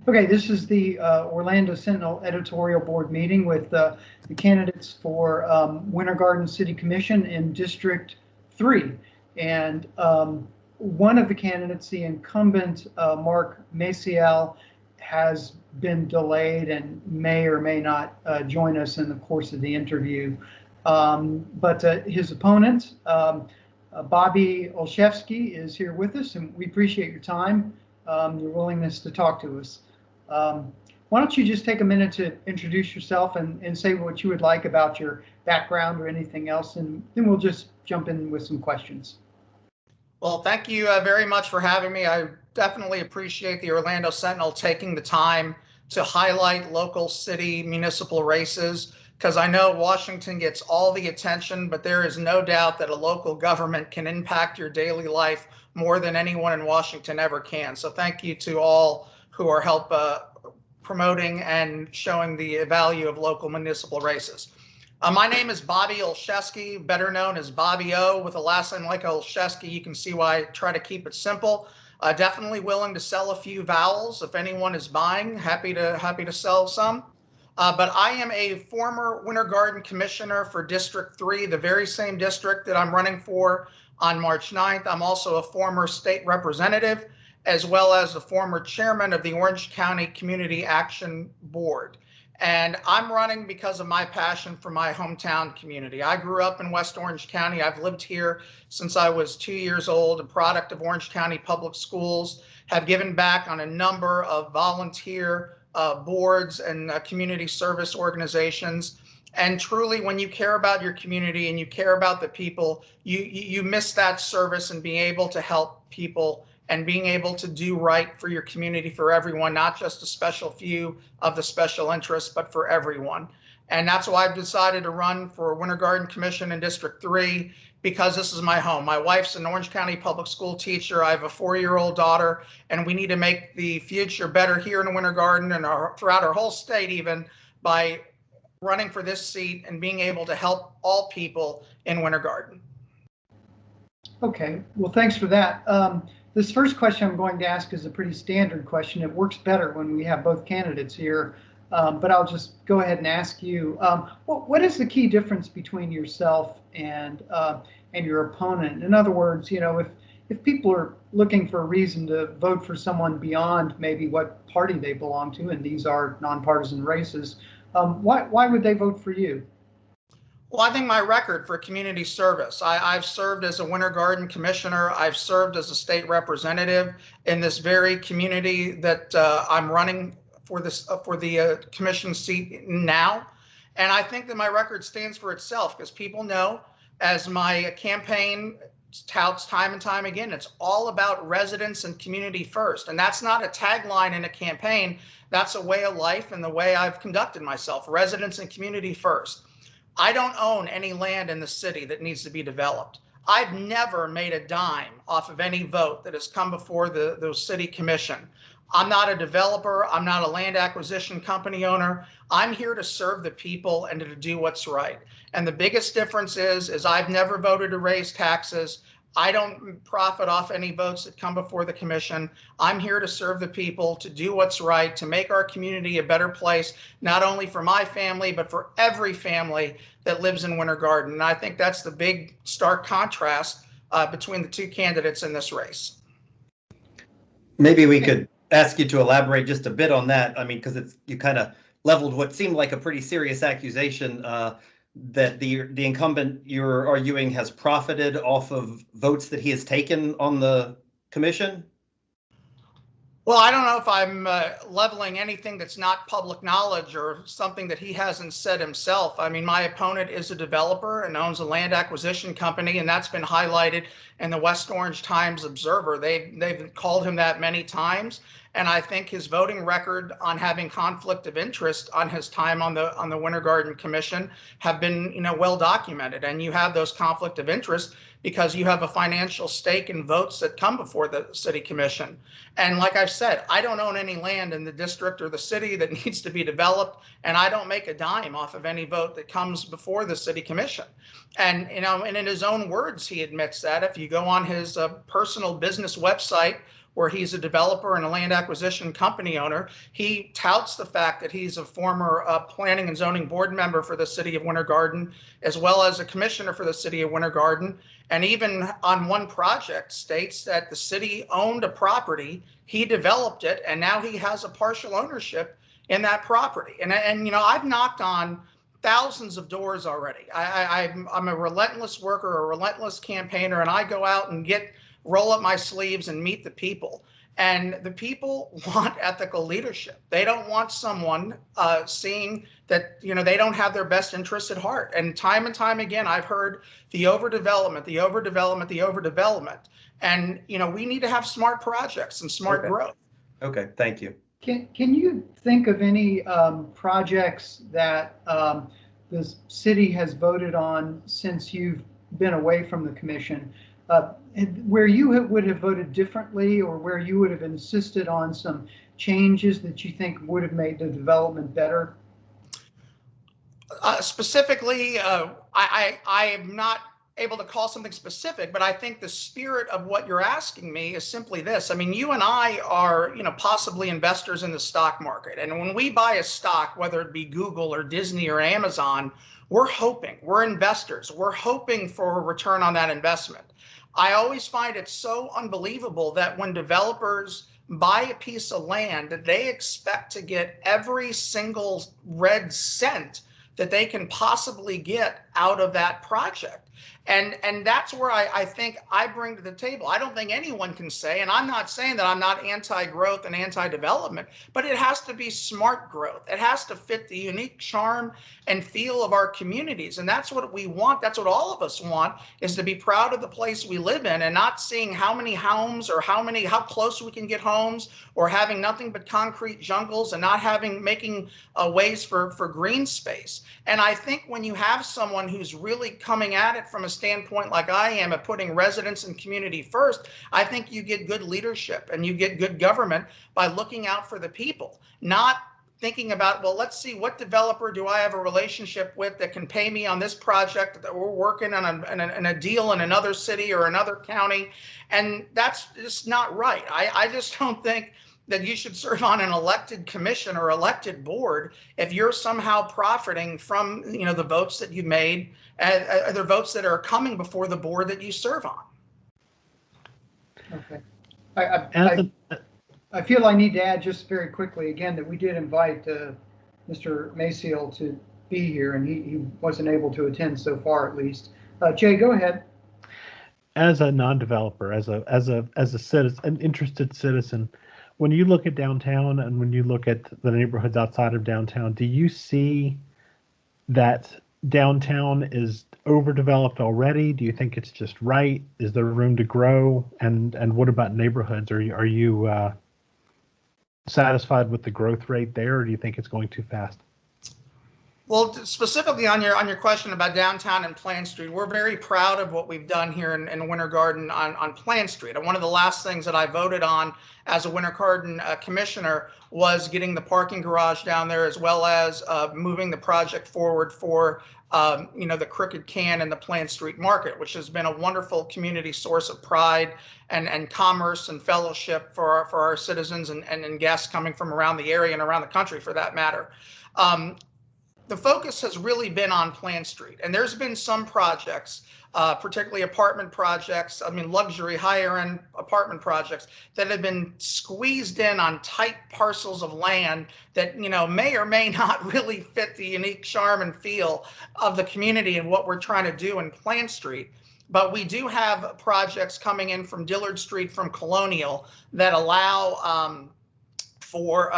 Okay, this is the Orlando Sentinel Editorial Board meeting with the candidates for Winter Garden City Commission in District 3. And one of the candidates, the incumbent Mark Maciel, has been delayed and may or may not join us in the course of the interview. But his opponent, Bobby Olszewski, is here with us, and we appreciate your time, your willingness to talk to us. Why don't you just take a minute to introduce yourself and say what you would like about your background or anything else, and then we'll just jump in with some questions. Well, thank you very much for having me. I definitely appreciate the Orlando Sentinel taking the time to highlight local city municipal races, because I know Washington gets all the attention, but there is no doubt that a local government can impact your daily life more than anyone in Washington ever can. So thank you to all who are promoting and showing the value of local municipal races. My name is Bobby Olszewski, better known as Bobby O. With a last name like Olszewski, you can see why I try to keep it simple. Definitely willing to sell a few vowels if anyone is buying. Happy to sell some. But I am a former Winter Garden Commissioner for District 3, the very same district that I'm running for on March 9th. I'm also a former state representative, as well as the former chairman of the Orange County Community Action Board. And I'm running because of my passion for my hometown community. I grew up in West Orange County. I've lived here since I was 2 years old, a product of Orange County Public Schools, have given back on a number of volunteer boards and community service organizations. And truly, when you care about your community and you care about the people, you miss that service and being able to help people and being able to do right for your community, for everyone, not just a special few of the special interests, but for everyone. And that's why I've decided to run for Winter Garden Commission in District 3, because this is my home. My wife's an Orange County public school teacher. I have a 4-year-old daughter, and we need to make the future better here in the Winter Garden and throughout our whole state, even by running for this seat and being able to help all people in Winter Garden. Okay, well, thanks for that. This first question I'm going to ask is a pretty standard question. It works better when we have both candidates here, but I'll just go ahead and ask you, what is the key difference between yourself and your opponent? In other words, you know, if people are looking for a reason to vote for someone beyond maybe what party they belong to, and these are nonpartisan races, why would they vote for you? Well, I think my record for community service. I've served as a Winter Garden Commissioner. I've served as a state representative in this very community that I'm running for the commission seat now. And I think that my record stands for itself, because people know, as my campaign touts time and time again, it's all about residents and community first. And that's not a tagline in a campaign. That's a way of life and the way I've conducted myself. Residents and community first. I don't own any land in the city that needs to be developed. I've never made a dime off of any vote that has come before the city commission. I'm not a developer. I'm not a land acquisition company owner. I'm here to serve the people and to do what's right. And the biggest difference is I've never voted to raise taxes. I don't profit off any votes that come before the commission. I'm here to serve the people, to do what's right, to make our community a better place, not only for my family, but for every family that lives in Winter Garden. And I think that's the big stark contrast between the two candidates in this race. Maybe we could ask you to elaborate just a bit on that. I mean, because you kind of leveled what seemed like a pretty serious accusation that the incumbent you're arguing has profited off of votes that he has taken on the commission? Well, I don't know if I'm leveling anything that's not public knowledge or something that he hasn't said himself. I mean, my opponent is a developer and owns a land acquisition company, and that's been highlighted in the West Orange Times Observer. They've called him that many times. And I think his voting record on having conflict of interest on his time on the Winter Garden Commission have been, well documented. And you have those conflict of interest because you have a financial stake in votes that come before the city commission. And like I've said, I don't own any land in the district or the city that needs to be developed, and I don't make a dime off of any vote that comes before the city commission. And and in his own words, he admits that. If you go on his personal business website, where he's a developer and a land acquisition company owner. He touts the fact that he's a former planning and zoning board member for the city of Winter Garden, as well as a commissioner for the city of Winter Garden. And even on one project states that the city owned a property, he developed it, and now he has a partial ownership in that property. And you know, I've knocked on thousands of doors already. I'm a relentless worker, a relentless campaigner, and I go out and roll up my sleeves and meet the people. And the people want ethical leadership. They don't want someone seeing that, you know, they don't have their best interests at heart. And time again, I've heard the overdevelopment, the overdevelopment, the overdevelopment. And, you know, we need to have smart projects and smart growth. Okay, thank you. Can you think of any projects that the city has voted on since you've been away from the commission, where you would have voted differently, or where you would have insisted on some changes that you think would have made the development better? Specifically, I am not able to call something specific, but I think the spirit of what you're asking me is simply this. I mean, you and I are, you know, possibly investors in the stock market. And when we buy a stock, whether it be Google or Disney or Amazon, we're investors. We're hoping for a return on that investment. I always find it so unbelievable that when developers buy a piece of land, that they expect to get every single red cent that they can possibly get out of that project. And that's where I think I bring to the table. I don't think anyone can say, and I'm not saying that I'm not anti-growth and anti-development, but it has to be smart growth. It has to fit the unique charm and feel of our communities. And that's what we want. That's what all of us want, is to be proud of the place we live in, and not seeing how many homes or how close we can get homes, or having nothing but concrete jungles and not making ways for green space. And I think when you have someone who's really coming at it from a standpoint like I am, of putting residents and community first, I think you get good leadership and you get good government by looking out for the people, not thinking about, well, let's see, what developer do I have a relationship with that can pay me on this project that we're working on a deal in another city or another county. And that's just not right. I just don't think that you should serve on an elected commission or elected board if you're somehow profiting from, you know, the votes that you made, the votes that are coming before the board that you serve on. Okay. I feel I need to add just very quickly again that we did invite Mr. Maciel to be here, and he wasn't able to attend so far, at least. Jay, go ahead. As a non-developer, as a citizen, an interested citizen, when you look at downtown and when you look at the neighborhoods outside of downtown, do you see that downtown is overdeveloped already? Do you think it's just right? Is there room to grow? And what about neighborhoods? Are you satisfied with the growth rate there, or do you think it's going too fast? Well, specifically on your question about downtown and Plant Street, we're very proud of what we've done here in Winter Garden on Plant Street. And one of the last things that I voted on as a Winter Garden commissioner was getting the parking garage down there, as well as moving the project forward for you know, the Crooked Can and the Plant Street Market, which has been a wonderful community source of pride and commerce and fellowship for our citizens and guests coming from around the area and around the country, for that matter. The focus has really been on Plant Street, and there's been some projects, particularly apartment projects, I mean luxury higher end apartment projects, that have been squeezed in on tight parcels of land that, you know, may or may not really fit the unique charm and feel of the community and what we're trying to do in Plant Street. But we do have projects coming in from Dillard Street, from Colonial, that allow for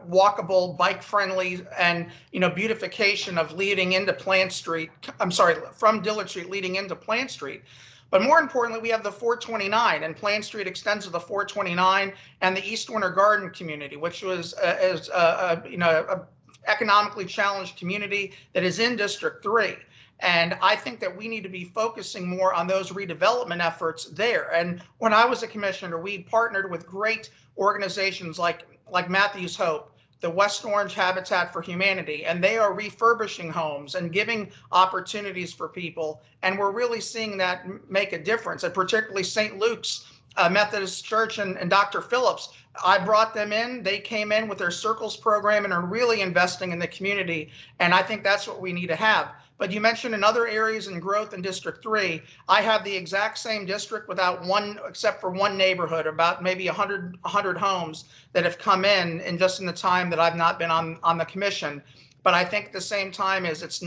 walkable, bike friendly, and, you know, beautification of leading into Plant Street. I'm sorry, from Dillard Street leading into Plant Street. But more importantly, we have the 429, and Plant Street extends to the 429 and the East Winter Garden community, which was a economically challenged community that is in District 3. And I think that we need to be focusing more on those redevelopment efforts there. And when I was a commissioner, we partnered with great organizations like Matthew's Hope, the West Orange Habitat for Humanity, and they are refurbishing homes and giving opportunities for people. And we're really seeing that make a difference. And particularly St. Luke's Methodist Church and Dr. Phillips. I brought them in. They came in with their Circles program and are really investing in the community. And I think that's what we need to have. But you mentioned in other areas in growth in District 3, I have the exact same district without one, except for one neighborhood, about maybe 100 homes that have come in just in the time that I've not been on the commission. But I think at the same time is it's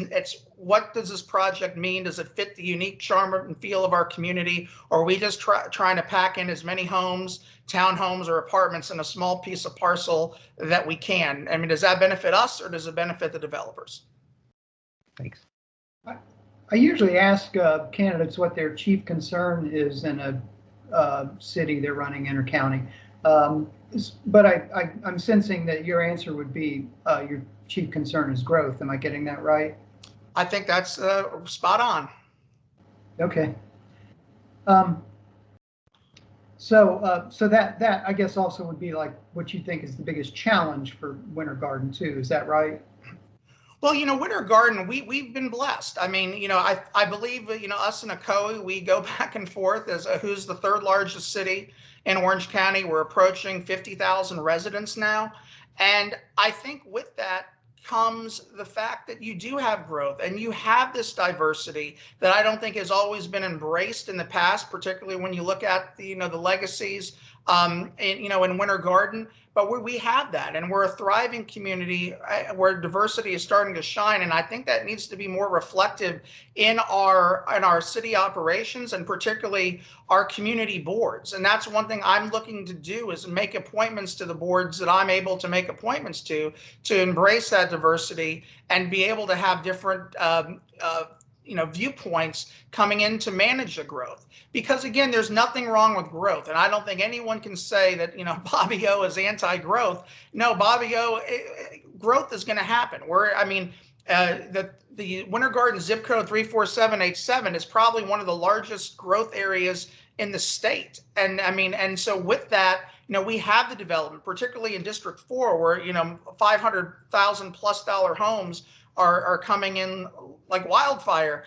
what does this project mean? Does it fit the unique charm and feel of our community? Or are we just trying to pack in as many homes, townhomes or apartments in a small piece of parcel that we can? I mean, does that benefit us or does it benefit the developers? Thanks. I usually ask candidates what their chief concern is in a city they're running in or county. But I'm sensing that your answer would be your chief concern is growth. Am I getting that right? I think that's spot on. Okay. So that I guess also would be like what you think is the biggest challenge for Winter Garden too. Is that right? Well, Winter Garden, we've been blessed. I mean, I believe, us in Ocoee, we go back and forth as who's the third largest city in Orange County. We're approaching 50,000 residents now. And I think with that comes the fact that you do have growth and you have this diversity that I don't think has always been embraced in the past, particularly when you look at the legacies in Winter Garden. But we have that, and we're a thriving community where diversity is starting to shine. And I think that needs to be more reflective in our city operations and particularly our community boards. And that's one thing I'm looking to do is make appointments to the boards that I'm able to make appointments to embrace that diversity and be able to have different viewpoints coming in to manage the growth. Because again, there's nothing wrong with growth. And I don't think anyone can say that, Bobby O is anti-growth. No, Bobby O, growth is going to happen. The Winter Garden zip code 34787 is probably one of the largest growth areas in the state. And so with that, we have the development, particularly in District 4, where, $500,000+ homes are coming in like wildfire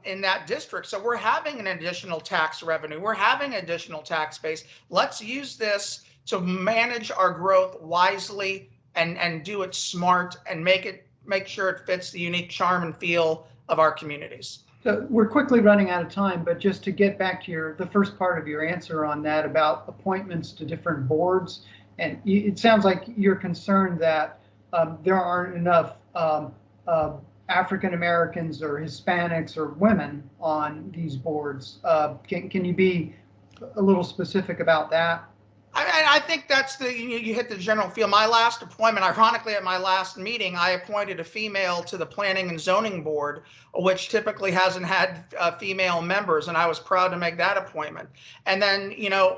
in that district. So we're having an additional tax revenue. We're having additional tax base. Let's use this to manage our growth wisely and do it smart and make sure it fits the unique charm and feel of our communities. So we're quickly running out of time, but just to get back to the first part of your answer on that about appointments to different boards, and it sounds like you're concerned that there aren't enough African Americans or Hispanics or women on these boards. Can you be a little specific about that? I think that's you hit the general feel. My last appointment, ironically, at my last meeting, I appointed a female to the Planning and Zoning Board, which typically hasn't had female members, and I was proud to make that appointment. And then,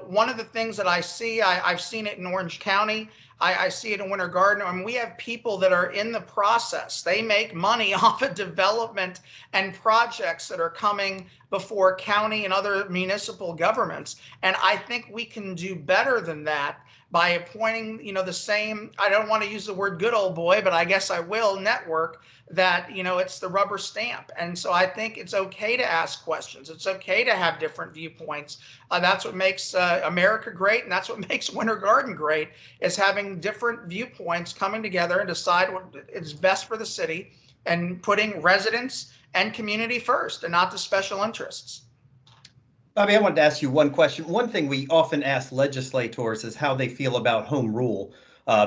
one of the things that I see, I've seen it in Orange County. I see it in Winter Garden. I mean, we have people that are in the process. They make money off of development and projects that are coming before county and other municipal governments. And I think we can do better than that by appointing, the same, I don't want to use the word good old boy, but I guess I will, network that, it's the rubber stamp. And so I think it's okay to ask questions. It's okay to have different viewpoints. That's what makes America great. And that's what makes Winter Garden great, is having different viewpoints coming together and decide what is best for the city and putting residents and community first and not the special interests. Bobby, I wanted to ask you one question. One thing we often ask legislators is how they feel about home rule,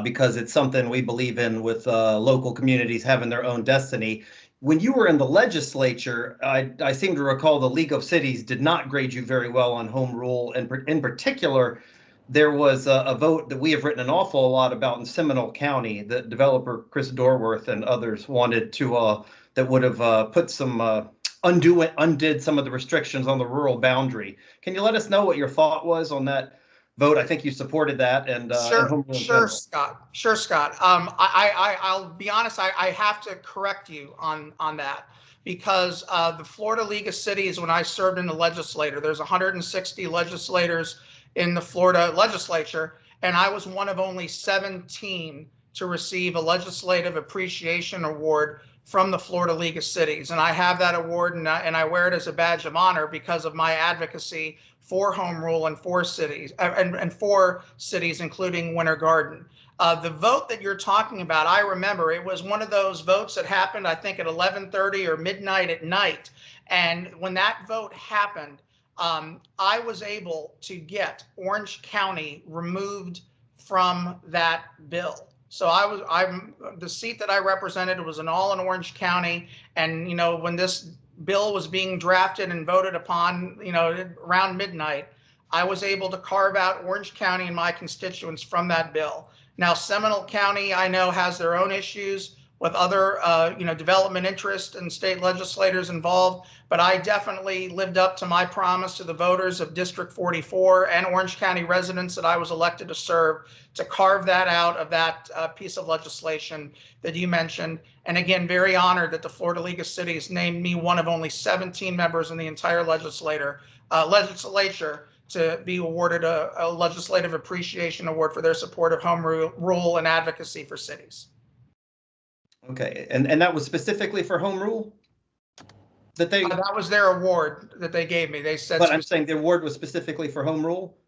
because it's something we believe in with local communities having their own destiny. When you were in the legislature, I seem to recall the League of Cities did not grade you very well on home rule. And in particular, there was a vote that we have written an awful lot about in Seminole County that developer Chris Dorworth and others wanted to, that would have put some undid some of the restrictions on the rural boundary. Can you let us know what your thought was on that vote? I think you supported that. And Sure, Scott. I'll be honest. I have to correct you on that, because the Florida League of Cities, when I served in the legislature, there's 160 legislators in the Florida legislature, and I was one of only 17 to receive a legislative appreciation award from the Florida League of Cities. And I have that award, and I wear it as a badge of honor because of my advocacy for home rule in 4 cities, and 4 cities, including Winter Garden. The vote that you're talking about, I remember it was one of those votes that happened, I think, at 11:30 or midnight at night. And when that vote happened, I was able to get Orange County removed from that bill. So I'm the seat that I represented was all in Orange County. And, you know, when this bill was being drafted and voted upon, you know, around midnight, I was able to carve out Orange County and my constituents from that bill. Now, Seminole County, I know, has their own issues with other, you know, development interest and state legislators involved, but I definitely lived up to my promise to the voters of District 44 and Orange County residents that I was elected to serve, to carve that out of that piece of legislation that you mentioned. And again, very honored that the Florida League of Cities named me one of only 17 members in the entire legislature to be awarded a legislative appreciation award for their support of home rule and advocacy for cities. Okay, and that was specifically for home rule? That was their award that they gave me. They said, but I'm saying the award was specifically for home rule?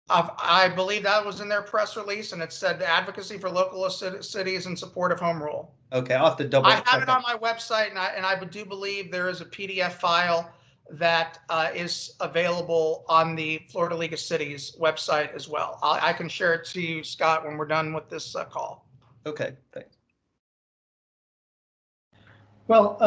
I believe that was in their press release, and it said advocacy for local cities in support of home rule. Okay, I'll have to double check. I have it on my website, and I do believe there is a PDF file that is available on the Florida League of Cities website as well. I can share it to you, Scott, when we're done with this call. Okay, thanks. Well,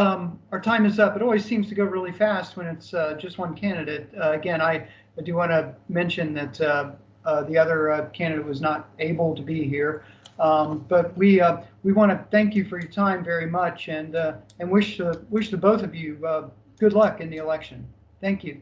our time is up. It always seems to go really fast when it's just one candidate. Again, I do want to mention that the other candidate was not able to be here. But we want to thank you for your time very much, and wish the both of you good luck in the election. Thank you.